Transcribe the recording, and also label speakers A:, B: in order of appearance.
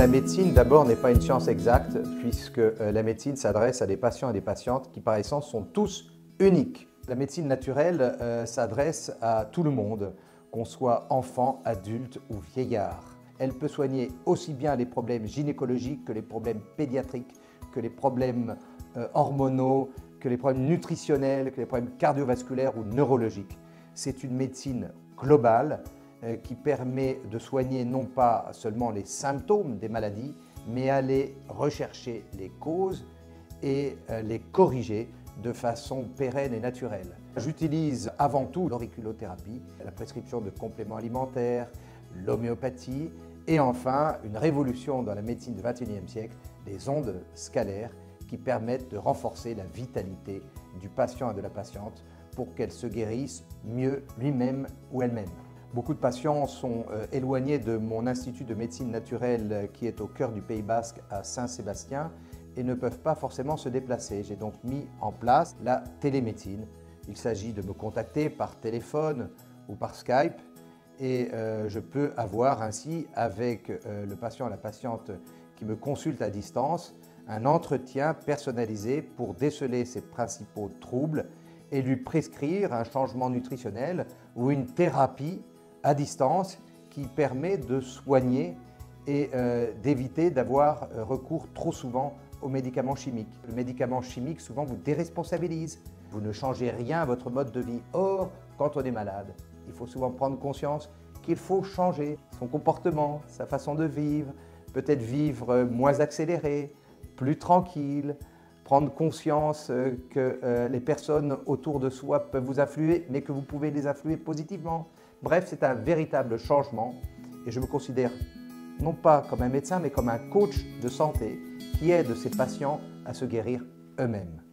A: La médecine, d'abord, n'est pas une science exacte, puisque la médecine s'adresse à des patients et des patientes qui, par essence, sont tous uniques. La médecine naturelle s'adresse à tout le monde, qu'on soit enfant, adulte ou vieillard. Elle peut soigner aussi bien les problèmes gynécologiques que les problèmes pédiatriques, que les problèmes hormonaux, que les problèmes nutritionnels, que les problèmes cardiovasculaires ou neurologiques. C'est une médecine globale qui permet de soigner non pas seulement les symptômes des maladies, mais aller rechercher les causes et les corriger de façon pérenne et naturelle. J'utilise avant tout l'auriculothérapie, la prescription de compléments alimentaires, l'homéopathie et enfin une révolution dans la médecine du XXIe siècle, les ondes scalaires qui permettent de renforcer la vitalité du patient et de la patiente pour qu'elle se guérisse mieux lui-même ou elle-même. Beaucoup de patients sont éloignés de mon institut de médecine naturelle qui est au cœur du Pays Basque à Saint-Sébastien et ne peuvent pas forcément se déplacer. J'ai donc mis en place la télémédecine. Il s'agit de me contacter par téléphone ou par Skype et je peux avoir ainsi avec le patient et la patiente qui me consulte à distance un entretien personnalisé pour déceler ses principaux troubles et lui prescrire un changement nutritionnel ou une thérapie à distance qui permet de soigner et d'éviter d'avoir recours trop souvent aux médicaments chimiques. Le médicament chimique souvent vous déresponsabilise, vous ne changez rien à votre mode de vie. Or, quand on est malade, il faut souvent prendre conscience qu'il faut changer son comportement, sa façon de vivre, peut-être vivre moins accéléré, plus tranquille, prendre conscience que les personnes autour de soi peuvent vous influer, mais que vous pouvez les influer positivement. Bref, c'est un véritable changement et je me considère non pas comme un médecin, mais comme un coach de santé qui aide ses patients à se guérir eux-mêmes.